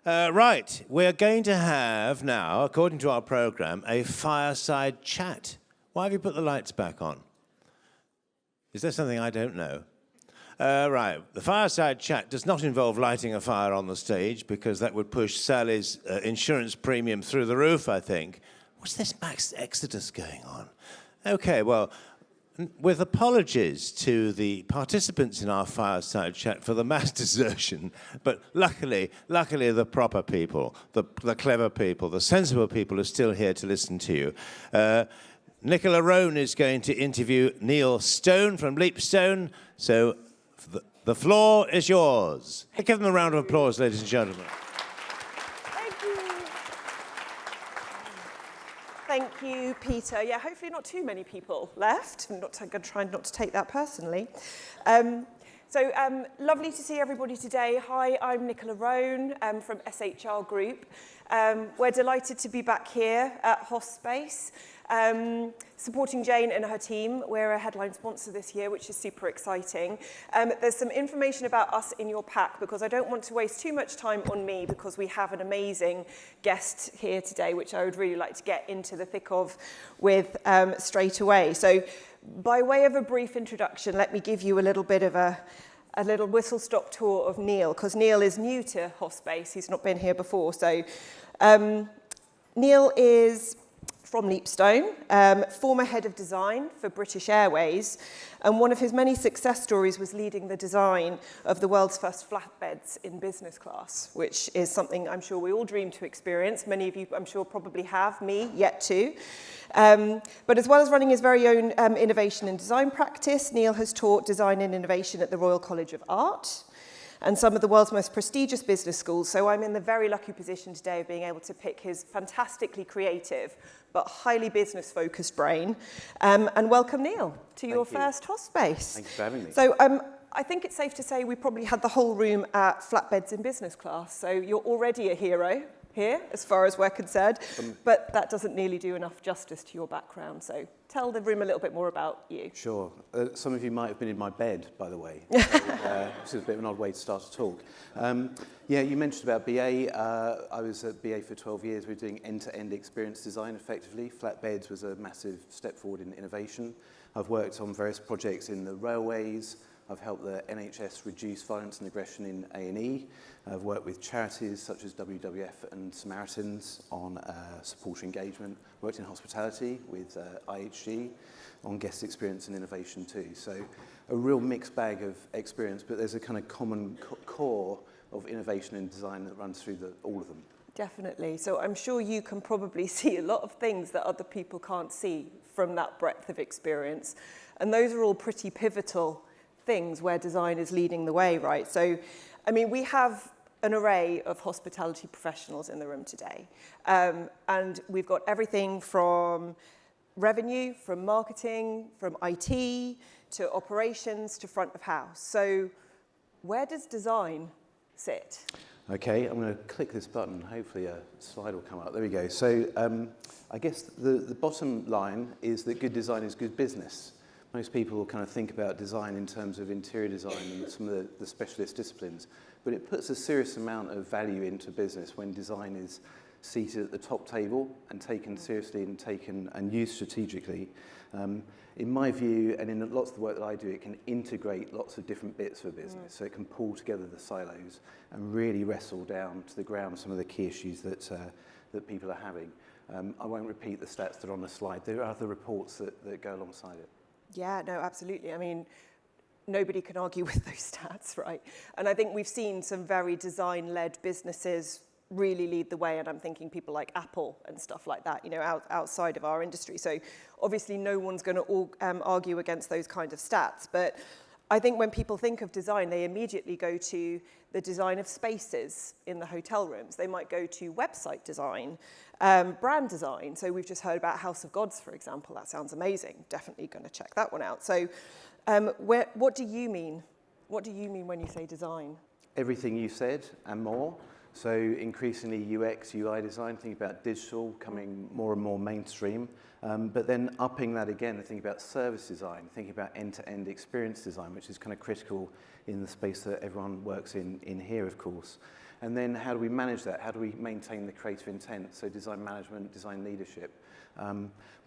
Right, we're going to have now, according to our programme, a fireside chat. Why have you put the lights back on? Is there something I don't know? Right, the fireside chat does not involve lighting a fire on the stage because that would push Sally's insurance premium through the roof, I think. What's this mass exodus going on? Okay, well, with apologies to the participants in our fireside chat for the mass desertion, but luckily the proper people, the clever people, the sensible people are still here to listen to you. Nicola Rhone is going to interview Neal Stone from leapSTONE, so the floor is yours. Give them a round of applause, ladies and gentlemen. Thank you, Peter. Yeah, hopefully not too many people left. I'm going to try not to take that personally. Lovely to see everybody today. Hi, I'm Nicola Rhone from SHR Group. We're delighted to be back here at HOSPACE, supporting Jane and her team. We're a headline sponsor this year, which is super exciting. There's some information about us in your pack because I don't want to waste too much time on me because we have an amazing guest here today, which I would really like to get into the thick of with straight away. So by way of a brief introduction, let me give you a little bit of a little whistle-stop tour of Neal, because Neal is new to HOSPACE. He's not been here before. So Neal is from leapSTONE, former head of design for British Airways, and one of his many success stories was leading the design of the world's first flatbeds in business class, which is something I'm sure we all dream to experience. Many of you, I'm sure, probably have, me, yet to. But as well as running his very own innovation and design practice, Neal has taught design and innovation at the Royal College of Art and some of the world's most prestigious business schools. So I'm in the very lucky position today of being able to pick his fantastically creative but highly business-focused brain. And welcome, Neal, to your first HOSPACE. Thank you for having me. So I think it's safe to say we probably had the whole room at flatbeds in business class. So you're already a hero here, as far as we're concerned, but that doesn't nearly do enough justice to your background. So tell the room a little bit more about you. Sure. Some of you might have been in my bed, by the way. So, this is a bit of an odd way to start a talk. Yeah, you mentioned about BA. I was at BA for 12 years. We were doing end-to-end experience design effectively. Flatbeds was a massive step forward in innovation. I've worked on various projects in the railways. I've helped the NHS reduce violence and aggression in A&E. I've worked with charities such as WWF and Samaritans on supporter engagement. Worked in hospitality with IHG on guest experience and innovation too. So a real mixed bag of experience, but there's a kind of common core of innovation and design that runs through all of them. Definitely. So I'm sure you can probably see a lot of things that other people can't see from that breadth of experience. And those are all pretty pivotal things where design is leading the way, right? So, I mean, we have an array of hospitality professionals in the room today. And we've got everything from revenue, from marketing, from IT, to operations, to front of house. So where does design sit? Okay, I'm going to click this button. Hopefully a slide will come up. There we go. So I guess the bottom line is that good design is good business. Most people will kind of think about design in terms of interior design and some of the specialist disciplines, but it puts a serious amount of value into business when design is seated at the top table and taken seriously and taken and used strategically. In my view, and in lots of the work that I do, it can integrate lots of different bits of a business. So it can pull together the silos and really wrestle down to the ground some of the key issues that people are having. I won't repeat the stats that are on the slide. There are other reports that go alongside it. Yeah, no, absolutely. I mean, nobody can argue with those stats, right? And I think we've seen some very design-led businesses really lead the way, and I'm thinking people like Apple and stuff like that, you know, outside of our industry. So obviously no one's going to argue against those kind of stats, but I think when people think of design, they immediately go to the design of spaces in the hotel rooms. They might go to website design, brand design. So we've just heard about House of Gods, for example. That sounds amazing. Definitely going to check that one out. So what do you mean? What do you mean when you say design? Everything you said and more. So increasingly UX, UI design, think about digital coming more and more mainstream, but then upping that again, think about service design, thinking about end-to-end experience design, which is kind of critical in the space that everyone works in here, of course. And then how do we manage that? How do we maintain the creative intent? So design management, design leadership.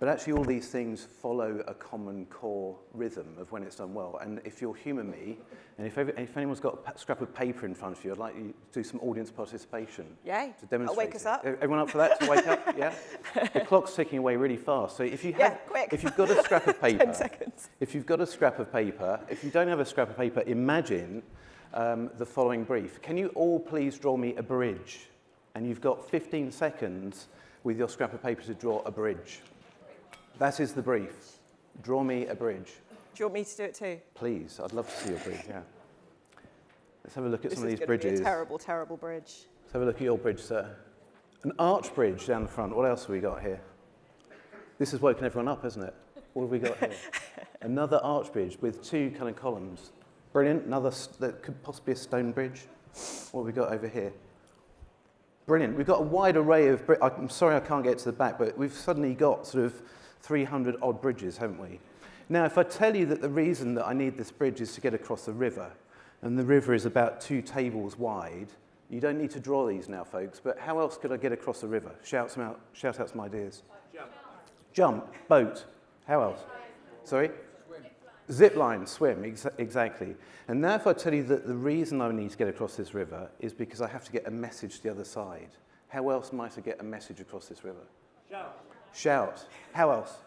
But actually all these things follow a common core rhythm of when it's done well. And if you'll humour me, and if anyone's got a scrap of paper in front of you, I'd like you to do some audience participation. Yay. To demonstrate I'll wake us up. Everyone up for that, to wake up? Yeah? The clock's ticking away really fast. So if you have, quick. if you've got a scrap of paper, 10 seconds. if you've got a scrap of paper, if you don't have a scrap of paper, imagine the following brief. Can you all please draw me a bridge? And you've got 15 seconds with your scrap of paper to draw a bridge. That is the brief. Draw me a bridge. Do you want me to do it too? Please, I'd love to see your bridge, yeah. Let's have a look at some of these This is bridges. going to be a terrible, terrible bridge. Let's have a look at your bridge, sir. An arch bridge down the front. What else have we got here? This has woken everyone up, hasn't it? What have we got here? Another arch bridge with two kind of columns. Brilliant. Another that could possibly be a stone bridge. What have we got over here? Brilliant. We've got a wide array of I'm sorry I can't get to the back, but we've suddenly got sort of 300 odd bridges, haven't we? Now, if I tell you that the reason that I need this bridge is to get across the river, and the river is about 2 tables wide, you don't need to draw these now, folks, but how else could I get across the river? Shout out some ideas. Jump, boat. How else? Sorry? Zip line, swim, exactly. And now if I tell you that the reason I need to get across this river is because I have to get a message to the other side, how else might I get a message across this river? Shout. Shout. How else?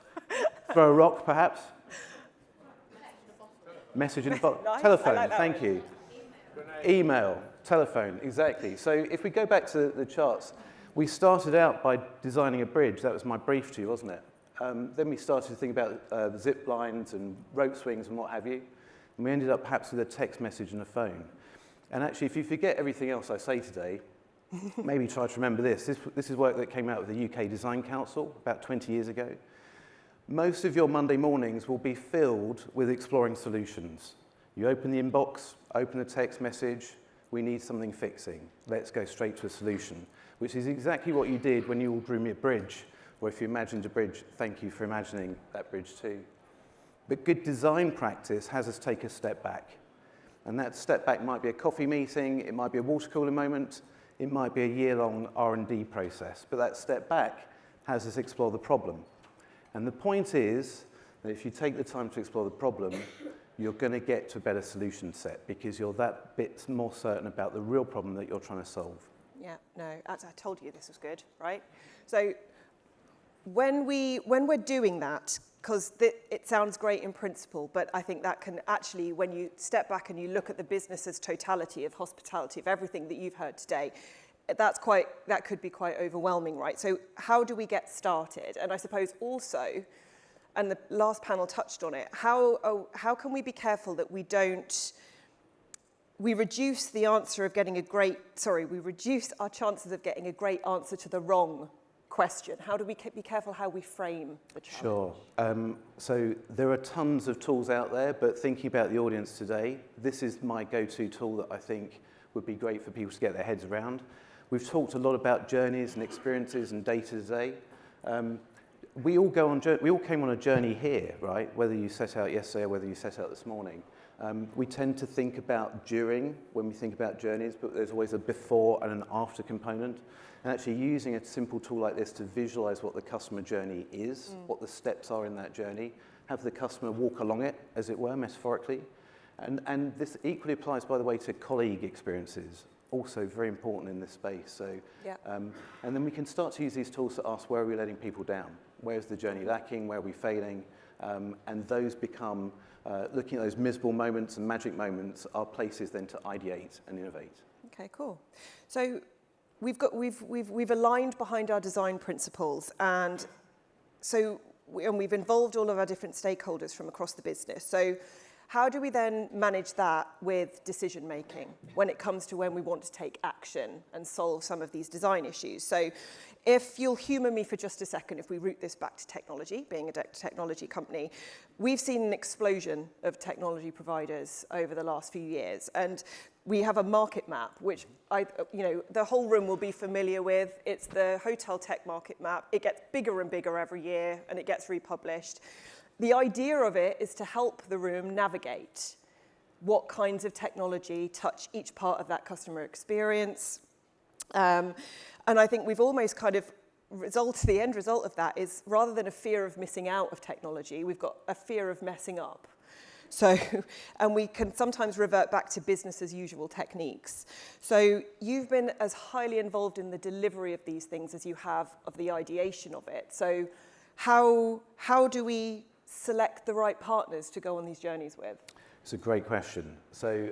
Throw a rock, perhaps? Message in a box. Nice. Telephone, Like thank you. Email, telephone, exactly. So if we go back to the charts, we started out by designing a bridge. That was my brief to you, wasn't it? Then we started to think about zip lines and rope swings and what have you. And we ended up perhaps with a text message and a phone. And actually, if you forget everything else I say today, maybe try to remember this. This is work that came out of the UK Design Council about 20 years ago. Most of your Monday mornings will be filled with exploring solutions. You open the inbox, open a text message, we need something fixing. Let's go straight to a solution, which is exactly what you did when you all drew me a bridge. Or if you imagined a bridge, thank you for imagining that bridge too. But good design practice has us take a step back. And that step back might be a coffee meeting, it might be a water cooler moment, it might be a year-long R&D process. But that step back has us explore the problem. And the point is that if you take the time to explore the problem, you're going to get to a better solution set because you're that bit more certain about the real problem that you're trying to solve. Yeah, no, as I told you this was good, right? So when we're doing that, because it sounds great in principle, but I think that can actually, when you step back and you look at the business's totality of hospitality, of everything that you've heard today, that could be quite overwhelming, right? So how do we get started? And I suppose also, and the last panel touched on it, how can we be careful that we reduce the answer of getting we reduce our chances of getting a great answer to the wrong question? How do we be careful how we frame the challenge? Sure. So there are tons of tools out there, but thinking about the audience today, this is my go-to tool that I think would be great for people to get their heads around. We've talked a lot about journeys and experiences and data today. We all came on a journey here, right? Whether you set out yesterday or whether you set out this morning. We tend to think about during when we think about journeys, but there's always a before and an after component. And actually using a simple tool like this to visualize what the customer journey is, what the steps are in that journey, have the customer walk along it, as it were, metaphorically. And this equally applies, by the way, to colleague experiences, also very important in this space. So, yeah. And then we can start to use these tools to ask, where are we letting people down? Where's the journey lacking? Where are we failing? And those become, looking at those miserable moments and magic moments, are places then to ideate and innovate. Okay, cool. So we've aligned behind our design principles, and we've involved all of our different stakeholders from across the business. So how do we then manage that with decision making when it comes to when we want to take action and solve some of these design issues? So if you'll humour me for just a second, if we root this back to technology, being a technology company, we've seen an explosion of technology providers over the last few years. And we have a market map, which the whole room will be familiar with. It's the hotel tech market map. It gets bigger and bigger every year, and it gets republished. The idea of it is to help the room navigate what kinds of technology touch each part of that customer experience, And I think we've almost kind of the end result of that is rather than a fear of missing out of technology, we've got a fear of messing up. So, and we can sometimes revert back to business as usual techniques. So you've been as highly involved in the delivery of these things as you have of the ideation of it. So how do we select the right partners to go on these journeys with? It's a great question. So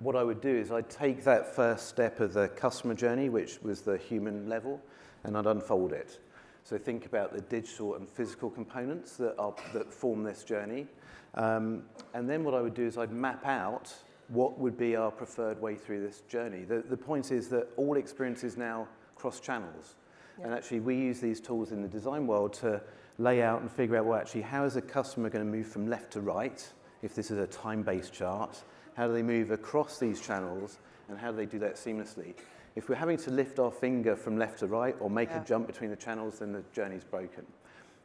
what I would do is I'd take that first step of the customer journey, which was the human level, and I'd unfold it. So think about the digital and physical components that form this journey. And then what I would do is I'd map out what would be our preferred way through this journey. The point is that all experience is now cross-channels. Yeah. And actually we use these tools in the design world to lay out and figure out, well, actually, how is a customer going to move from left to right, if this is a time-based chart? How do they move across these channels, and how do they do that seamlessly? If we're having to lift our finger from left to right or make a jump between the channels, then the journey's broken.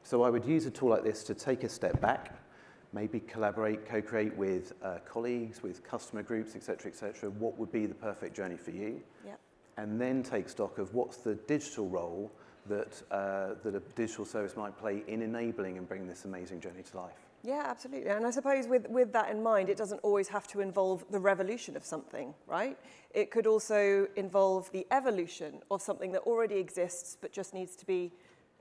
So I would use a tool like this to take a step back, maybe collaborate, co-create with colleagues, with customer groups, et cetera, what would be the perfect journey for you? Yep. And then take stock of what's the digital role that a digital service might play in enabling and bringing this amazing journey to life. Yeah, absolutely. And I suppose with that in mind, it doesn't always have to involve the revolution of something, right? It could also involve the evolution of something that already exists but just needs to be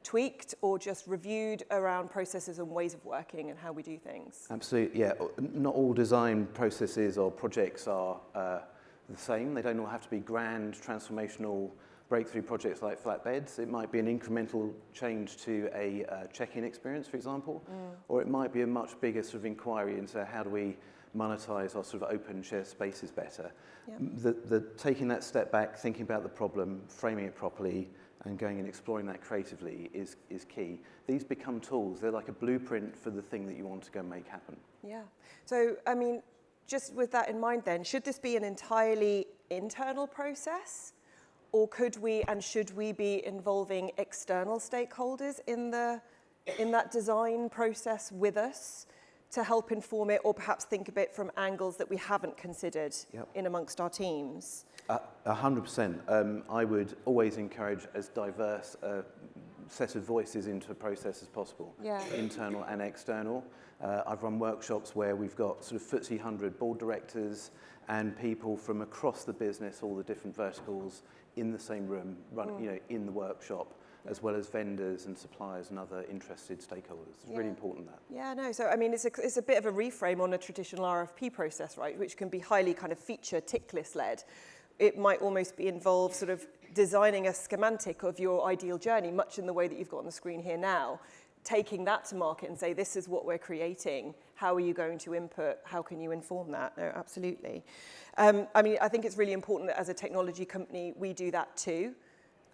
tweaked or just reviewed around processes and ways of working and how we do things. Absolutely, yeah. Not all design processes or projects are the same. They don't all have to be grand, transformational breakthrough projects like flatbeds. It might be an incremental change to a check-in experience, for example, or it might be a much bigger sort of inquiry into how do we monetize our sort of open shared spaces better. Yep. Taking that step back, thinking about the problem, framing it properly, and going and exploring that creatively is key. These become tools. They're like a blueprint for the thing that you want to go and make happen. Yeah. So, I mean, just with that in mind then, should this be an entirely internal process? Or could we and should we be involving external stakeholders in that design process with us to help inform it, or perhaps think of it from angles that we haven't considered in amongst our teams? 100%. I would always encourage as diverse a set of voices into a process as possible, internal and external. I've run workshops where we've got sort of FTSE 100 board directors and people from across the business, all the different verticals, in the same room, in the workshop, as well as vendors and suppliers and other interested stakeholders. It's really important that. Yeah, no, so I mean, it's a bit of a reframe on a traditional RFP process, right, which can be highly kind of feature tick list led. It might almost be involved sort of designing a schematic of your ideal journey, much in the way that you've got on the screen here now, taking that to market and say, this is what we're creating. How are you going to input? How can you inform that? No, absolutely. I mean, I think it's really important that as a technology company, we do that too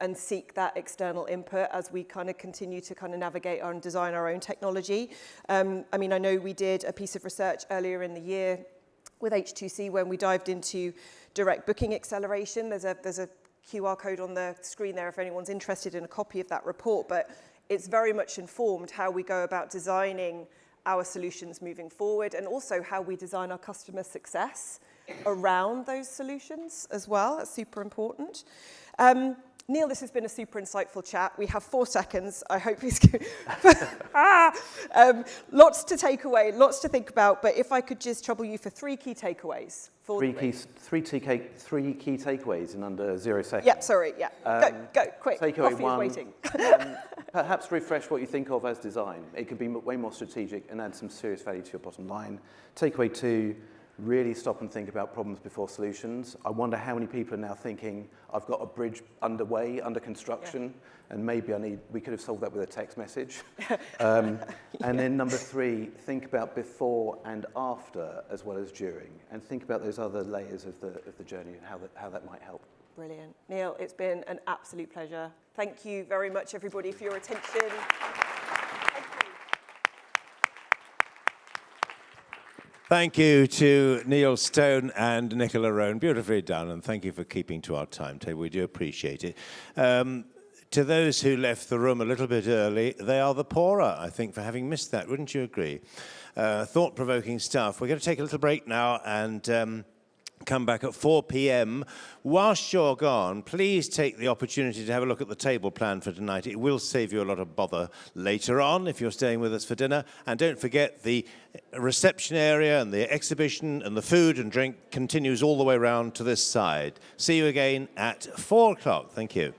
and seek that external input as we kind of continue to kind of navigate and design our own technology. I mean, I know we did a piece of research earlier in the year with H2C when we dived into direct booking acceleration. There's a QR code on the screen there if anyone's interested in a copy of that report, but it's very much informed how we go about designing our solutions moving forward, and also how we design our customer success around those solutions as well. That's super important. Neal, this has been a super insightful chat. We have 4 seconds. I hope he's good. Lots to take away, lots to think about, but if I could just trouble you for 3 key takeaways. Three key takeaways in under 0 seconds. Yeah, sorry, yeah. Go, quick. Takeaway Coffee 1, is waiting. perhaps refresh what you think of as design. It could be way more strategic and add some serious value to your bottom line. Takeaway 2, really stop and think about problems before solutions. I wonder how many people are now thinking, I've got a bridge underway, under construction, and maybe we could have solved that with a text message. And then number 3, think about before and after as well as during, and think about those other layers of the journey and how that might help. Brilliant. Neal, it's been an absolute pleasure. Thank you very much, everybody, for your attention. Thank you to Neal Stone and Nicola Rhone. Beautifully done, and thank you for keeping to our timetable. We do appreciate it. To those who left the room a little bit early, they are the poorer, I think, for having missed that. Wouldn't you agree? Thought-provoking stuff. We're going to take a little break now, and come back at 4 p.m. Whilst you're gone, please take the opportunity to have a look at the table plan for tonight. It will save you a lot of bother later on if you're staying with us for dinner. And don't forget, the reception area and the exhibition and the food and drink continues all the way around to this side. See you again at 4 o'clock. Thank you.